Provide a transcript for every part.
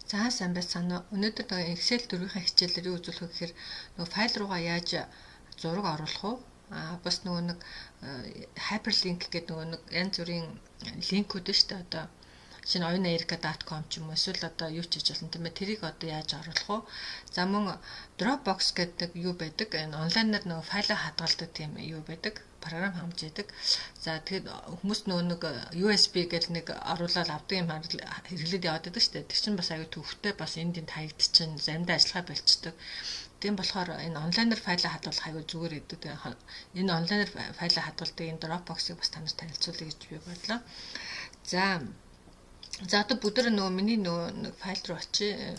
За сайн байцгаана. Өнөөдөр нэг Excel 4-ийн хичээлээр юу үзүүлэх вэ гэхээр нөгөө файл руугаа яаж зураг оруулах вэ? Бас нөгөө нэг hyperlink гэдэг нөгөө нэг янз бүрийн линкүүд шүү дээ. Одоо шинэ oyunaerica.com ч юм уу эсвэл одоо юу ч хийж болно тийм ээ. Тэрийг одоо яаж оруулах вэ? За мөн Dropbox гэдэг юу байдаг? Энэ онлайнаар нөгөө файлаа хадгалдаг тийм юу байдаг? Програм хамжаадаг. За тэгэхэд хүмүүс нөгөө нэг USB гэл нэг оруулаад авдаг юм хэрэглээд яваад байдаг шүү дээ. Тэр чинь бас аюу төвхтэй бас энд таягдчихна. Заримдаа ажиллагаа болцдог. Тийм болохоор энэ онлайнаар файлаа хадгалах аюу зүгээр гэдэг. Энэ онлайнаар файлаа хадгалдаг энэ Dropbox-ыг бас танарт танилцуулъя гэж би бодлоо. За одоо бүгдээ нөгөө миний нөгөө файл руу очие.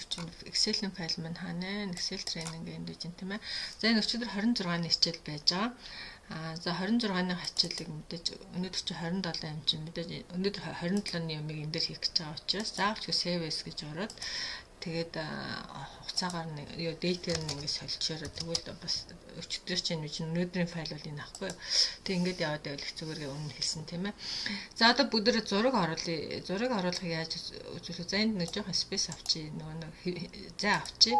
Excel-ийн файл маань хаана вэ? Excel training гэдэг юм тийм ээ. За энэ өчигдөр 26-ны хичээл байж байгаа. За 26-ны хичээлийг мэдээж өнөөдөр чи 27 юм чинь мэдээж өнөөдөр 27-ны юмыг энэ дээр хийх гэж байгаа учраас заавч save as гэж ороод тэгээд хугацаагаар нэг юу date-ээр ингэ солилцоороо тэгвэл бас өчигдөр чинь өнөөдрийн файл бол энэ ахгүй. Тэг ингээд яваад байвал их зүгээр өмнө хэлсэн тийм ээ. За одоо бүгдээ зураг оруулъя. Зураг оруулахыг яаж үзүүлэх вэ? За энд нэг жоохон space авчи нөгөө нэг за авчи.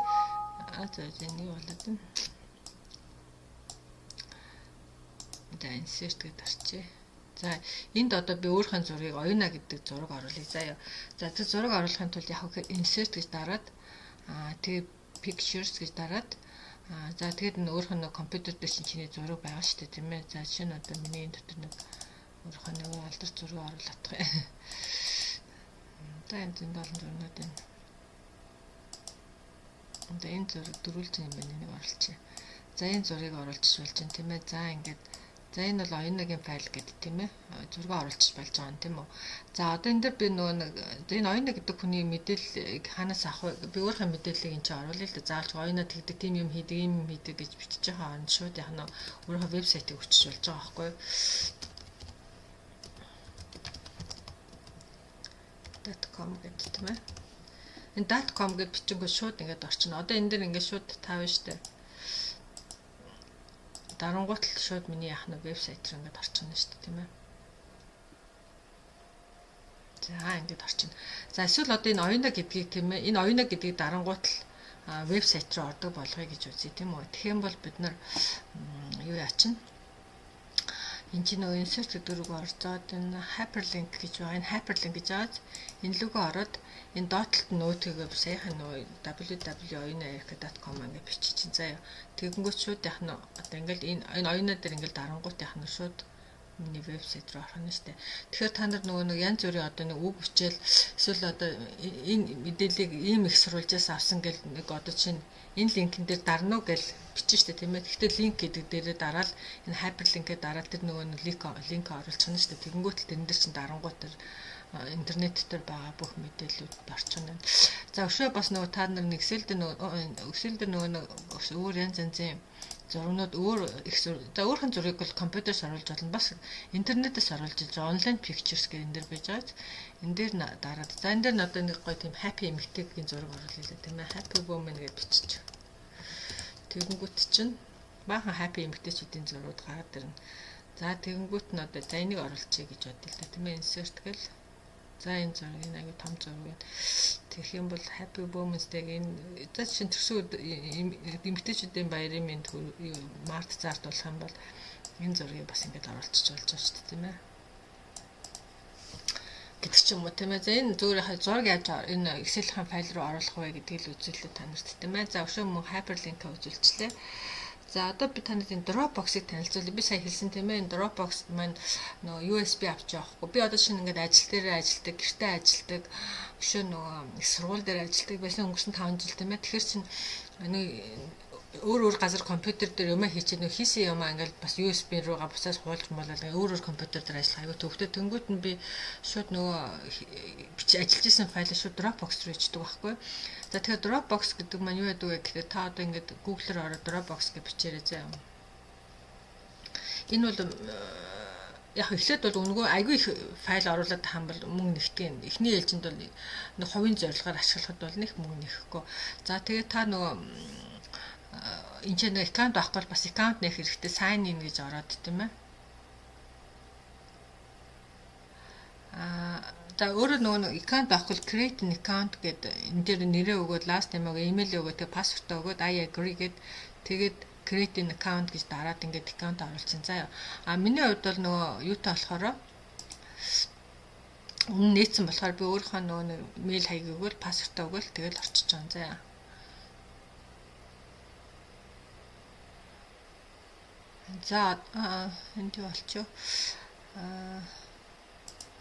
За энэ юу болоод байна? За insert гэдэг арчи. За энд одоо би өөрийнхөө зургийг оюуна гэдэг зураг оруулъя. Заяа. За тэр зураг оруулахын тулд яг хөө insert гэж дараад тэгээ pictures гэж дараад за тэгээд өөрийнхөө нэг компьютер дээр чиний зураг байгаа шүү дээ тийм ээ. За жишээ нь одоо миний энэ дотор нэг өөрийнхөө нэг алдар зураг оруулах юм. За энэ олон зурнууд байна. Энэ зураг дөрвөлжин юм байна нэг оруулчих. За энэ зургийг оруулчих болж байна тийм ээ. За ингээд за энэ бол oyunaгийн файл гэдэг тийм ээ. Зураг оруулчих болж байгаа юм тийм үү. За одоо энэ дээр би нөгөө нэг энэ oyuna гэдэг хүний мэдээллийг ханаас авах вэ? Би өөрийнхөө мэдээллийг энэ чинь оруулъя л да. Заавал oyuna тэгдэг тийм юм хийдэг гэж бичиж байгаа юм шүү дээ. Ханаа өөрийнхөө вебсайтыг өчөж болж байгаа байхгүй юу? .com гэдэг тийм ээ. Энэ .com гэж бичингөө шууд ингээд орчихно. Одоо энэ дээр ингээд шууд таавна шүү дээ. Дарангуут л шууд миний яах нь вебсайт руу ингээд орчихно шүү дээ тийм ээ. За ингээд орчихно. За эсвэл одоо энэ oyuna гэдгийг тийм ээ. Энэ oyuna гэдгийг дарангуут л вебсайт руу ордог болгоё гэж үзье тийм үү. Тэгэх юм бол бид нар юу яачин? Энд чинь нөгөө insert гэдэг рүү орцоод энэ hyperlink гэж байгаа. Энэ hyperlink гэж аваад энэ лүгөө ороод энэ dot-т нөтөөгөө саяхан нөгөө www.oyunaerica.com ингээд бичиж заяа. Тэгэнгүүт шууд яах нь одоо ингээд энэ oyuna дээр ингээд дарангуут яах нь шууд миний вебсайт руу орох нь штэ. Тэгэхээр та нар нөгөө нэг янз бүрийн одоо нэг үг бичээл эсвэл одоо энэ мэдээллийг ийм их сурвалжаас авсан гэл нэг одоо чинь энэ линкэн дээр дарна уу гэл бичэн штэ тийм ээ. Гэхдээ линк гэдэг дээрээ дараад энэ hyperlink-ээ дараад тэр нөгөө линк оруулчих нь штэ. Тэгэнгүүт л тэрэн дээр чинь дарангуут тэр интернет дээр байгаа бүх мэдээллүүд орчихно. За өшөө бас нөгөө та нар Excel дээр нөгөө өөр янз янзын зургууд өөр их за өөрхөн зургийг бол компьютерс оруулж болно. Бас интернетээс оруулж байгаа онлайн pictures гэх энэ дэр байж байгаа. Энэ дээр дараад за энэ дээр нь одоо нэг гоё тийм happy эмэгтэйгийн зураг оруулъя л тийм ээ. Happy woman гэж бичиж. Тэгэнгүүт чинь баахан happy эмэгтэйчүүдийн зургууд гараад ирнэ. За тэгэнгүүт нь одоо за энийг оруулчихъя гэж бодъё л да тийм ээ. Insert гэл за энэ зураг энэ аягүй том зураг байна. Тэгэх юм бол Happy Women's Day-г энэ за чинь төрсөн эмэгтэйчүүдийн баярын мэнд март зард болох юм бол энэ зургийг бас ингэж оруулчих болж байгаа шүү дээ тийм ээ. Гэдэг ч юм уу тийм ээ. За энэ зүгээр зураг яаж энэ Excel-ийн файл руу оруулах вэ гэдгийг л үзүүлээ та нарт тийм ээ. За өшөө мөн hyperlink-а үзүүлчихлээ. За одоо би танад энэ Dropbox-ыг танилцуулъя. Би сая хэлсэн тийм ээ. Энэ Dropbox маань нөгөө USB авч явахгүй. Би одоо шинэ ингээд ажил дээр ажилтдаг, гэртээ ажилтдаг, өшөө нөгөө сургууль дээр ажилтдаг байсан өнгөрсөн 5 жил тийм ээ. Тэгэхээр чинь нэг өөр газар компьютер дээр юм хийчихээ нөгөө хийсэн юм ингээд бас USB руугаа буцаас хуулж молол өөр компьютер дээр ажиллах аягүй төвхтэй тэнгуут нь би шууд нөгөө ажиллаж исэн файл шууд Dropbox руу ичдэг байхгүй. За тэгэхээр Dropbox гэдэг маань юу гэдэг вэ гэхээр та одоо ингээд Google-оор ороод Dropbox гэж бичээрэй заа. Энэ бол яг эхлээд бол өнгөө айгүй их файл оруулаад тахан бол мөнгө нэгтгэн. Эхний ээлжинд бол нэг хувийн зорилгоор ашиглахад бол нэг мөнгө нэхэхгүй. За тэгээд та нөгөө энэ ч нэг аккаунт авахгүй бас аккаунт нэх хэрэгтэй sign in гэж ороод тийм ээ. За өөрөө нөгөө аккаунт авахгүй create an account гэдэг энэ дээр нэрээ өгөөд last name-ыг email өгөөд тэгээ password өгөөд I agree гэд тэгээд create an account гэж дараад ингээд аккаунт оруулчихсан. За миний хувьд бол нөгөө юутай болохоор өмнө нээсэн болохоор би өөрийнхөө нөгөө мэйл хаяг өгөөл пассвортаа өгөөл тэгэл орчиж байгаа. За энд юу болчих вэ?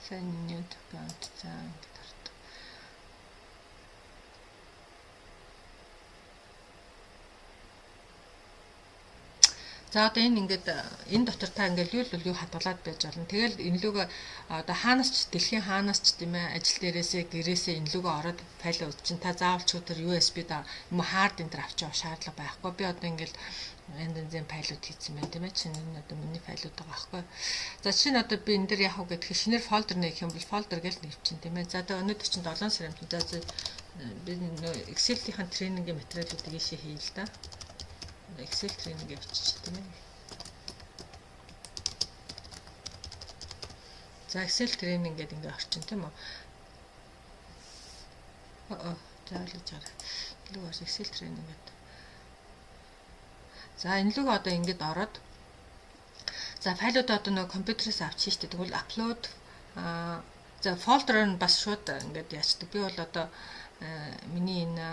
Сайн new account за ингээд орт. За одоо энэ ингээд энэ дотор та ингээд юу хадгалаад байж болно. Тэгэл энэ лүгөө одоо хаанаас ч дэлхийн хаанаас ч тийм ээ ажил дээрээсээ гэрээсээ энэ лүгөө ороод файл үзэж чинь та заавал ч өдөр USB да юм хард энэ төр авч явах шаардлага байхгүй. Би одоо ингээд энэ файлууд хийсэн байна тийм ээ. Чинь энэ одоо миний файлууд байгаа байхгүй. За чинь одоо би энэ дээр яах вэ гэхээр шинээр фолдер нэх юм бол фолдер гэж нэвчин тийм ээ. За одоо өнөөдөр чинь 7 сар юм. За би Excel-ийн тренингийн материалуудыг ийшээ хийе л да. Excel тренинг явуучих тийм ээ. За Excel тренинг гэдэг ингээ орчин тийм үү. За л гэж байгаа. Лүг Excel тренинг гэдэг. За энэ лүг одоо ингээд ороод за файлуудаа одоо нөгөө компьютерээс авчих штеп. Тэгвэл upload за фолдероор нь бас шууд ингээд яачдаг. Би бол одоо миний энэ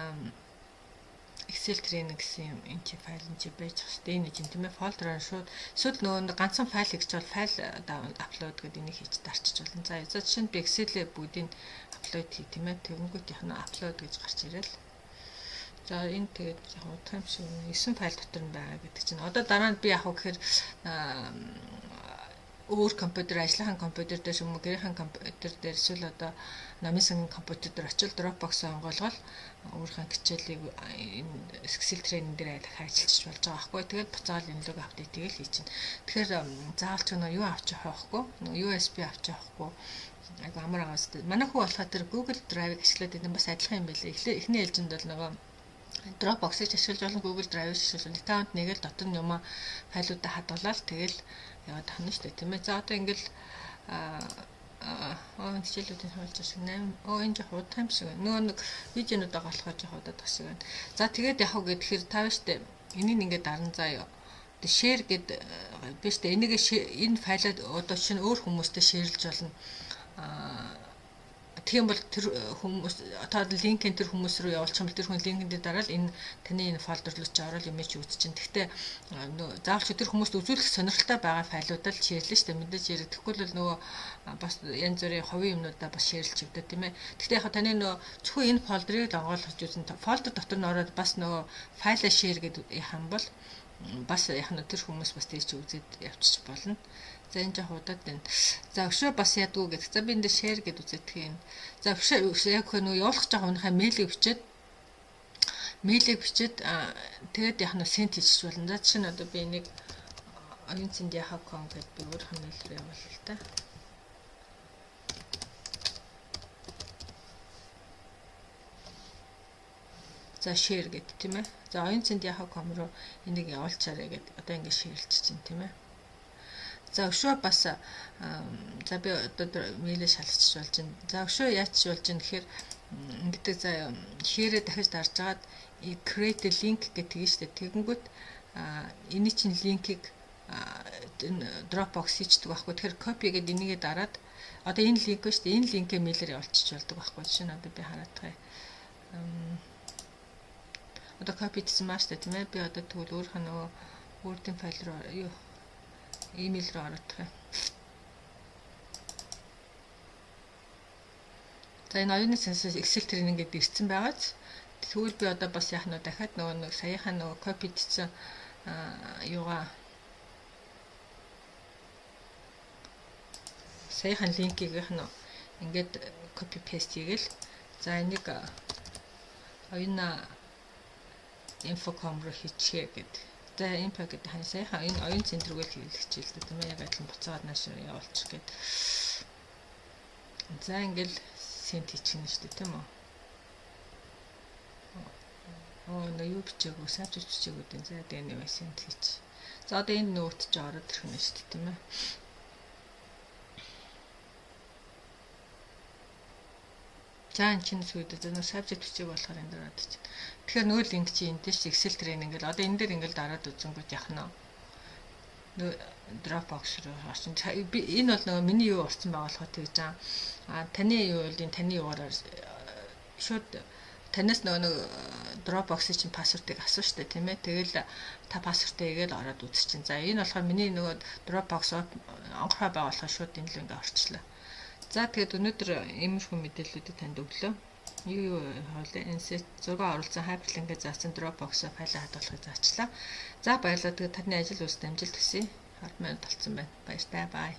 Excel тренинг гэсэн юм энэ чи файл энэ чи байж байгаа шүү дээ. Энэ чинь тийм ээ фолдероор шууд эсвэл нөгөө ганцхан файл гэж бол файл апплод гэдэг энийг хийж дарчиж болно. За жишээ нь би Excel-ээ бүгдийг апплод хий тийм ээ. Тэгэнгүүт яхна апплод гэж гарч ирээл. За энэ тэгээд яг удах юм шиг 9 файл дотор нь байгаа гэдэг чинь. Одоо дараа нь би яг гэхээр өөр компьютер ажлынхаа компьютер дээр юм уу гэрийнхэн компьютер дээр эсвэл одоо намын компьютер дээр очил Dropbox онгоолгол өөрийнхөө хичээлийг Excel тренинг дээр ажиллаж болж байгаа байхгүй. Тэгээд буцаал энэ лог апдейт тэгэл хийчихнэ. Тэгэхээр заавал ч юу авч явах байхгүй. USB авч явахгүй. Айгу амар агаас. Манай хүү болохоор тэр Google Drive-ыг ашиглаад идэв бас адилхан юм байлээ. Эхний ээлжинд бол нөгөө Dropbox-ыг ашиглаж болон Google Drive-ыг ашиглаж аккаунт нэгээл дотор нь юм файлуудаа хадгалаад тэгэл яваад тахна шүү дээ тийм ээ. За одоо ингээл хичээлүүдийн хаалж шиг 8 энэ жоо удаа юм шиг нөгөө нэг видеонууд байгаа болохоор жоо удаа тах шиг байна. За тэгээд яг уу гэхээр тав штэ энийг ингээд дарна заа юу. Тэ share гэд би штэ энийг энэ файлаад одоо чинь өөр хүмүүстэй шеэрлж болно. Тийм бол тэр хүмүүс одоо линкийн тэр хүмүүс рүү явуулчих юм бол тэр хүн линкэн дээр дараад энэ таны энэ фолдер руу ч ороод имиж үзэж чинь. Гэхдээ заавал ч тэр хүмүүст үзүүлэх сонирхолтой байгаа файлуудаа л шеэрлэн шүү дээ. Мэдээж яриг. Тэгэхгүй л нөгөө бас янз бүрийн хувийн юмнуудаа бас шеэрлж өгдөө тийм ээ. Гэхдээ яг таны нөгөө зөвхөн энэ фолдерыг л онгойлгож үзэн фолдер дотор нь ороод бас нөгөө файлаа шеэр гэдэг яах юм бол бас яг нь тэр хүмүүс бас тийч үзээд явчих болно. За энэ жоо удаад байна. За өшөө бас ядгүй гэдэг. За би энэ share гэд үзэдэг юм. За өшөө яг хөө нөгөө явуулах жоо унахаа мэйлийг бичээд тэгээд яг нь сент хийчих болно. За чинь одоо би энийг оюун цэнд.com гэдээ би өөр хэмнэлээр явуулъя л та. За share гэд тийм ээ. За оюун цэнд.com руу энийг явуулчаарэ гэд одоо ингэ шеэрлж чинь тийм ээ. За өшөө бас за би одоо мэйлээ шалгачих болж байна. За өшөө яач болж байна гэхээр ингэдэг за хэрэг дахиж дарж агаад create link гэдэг нь шүү дээ. Тэгэнгүүт энэ чинь линкийг Dropbox хийдэг байхгүй. Тэгэхээр copy гэдэг энийгээ дараад одоо энэ линк ба шүү дээ. Энэ линкээ мэйлээр явуулчих болдог байхгүй. Жишээ нь одоо би хараад байгаа. Одоо copy хийсэн маш дээ тийм ээ. Би одоо тэгвэл өөрийнхөө нөгөө Word-ийн файл руу юу email руу оруулах юм. За энэ оюуны сенсор Excel тренинг гэдэг ирсэн байгааз тэгвэл би одоо бас яах нь дахиад нөгөө саяхаа нөгөө copy хийсэн юугаа саяхан линкийг яах нь ингээд copy paste хийгээл за энийг оюуна infocom руу хийчихье гэдэг. За энэ пакет хансайхан энэ оюун центр рүүгээ хэрэглэж хэлдэг тийм ээ. Яг адилхан буцаагаад нааш явуулчих гээд. За ингээл сент хийчихнэ шүү дээ тийм үү. Нөө юу бичээгөө савч бичээгөө дээ. За тэгээ нэг сент хийчих. За одоо энэ нөт ч ороод ирэх нь шүү дээ тийм ээ. За энэ чинь сүйдээ зөв subject бичиг болохоор энэ дээр орж чинь. Тэгэхээр нөгөө линк чи энэ дээр Excel training ингээл одоо энэ дээр ингээл дараад үзэнгүүт яах нь Dropbox руу орчин. Би энэ бол нөгөө миний юу орсон байгаа болохоо тэгж таны юу бол энэ таны юугаар шууд танаас нөгөө Dropbox-ийн чинь пассвортыг асуу штэ тийм ээ. Тэгэл та пассвортаа игээл ороод үзчихин. За энэ болохоор миний нөгөө Dropbox онгорхой байгаа болохоо шууд энэ л ингээ орчлоо. За тэгээд өнөөдөр иймэрхүү мэдээллүүдийг танд өглөө. Юу хоолой insert зураг оруулсан hyperlink-гээ заасан Dropbox файлаа хадгалахыг заачлаа. За баярлалаа. Тэгээд таны ажил үйлс амжилт хүсье. 10 минут болцсон байна. Баяртай. Бай.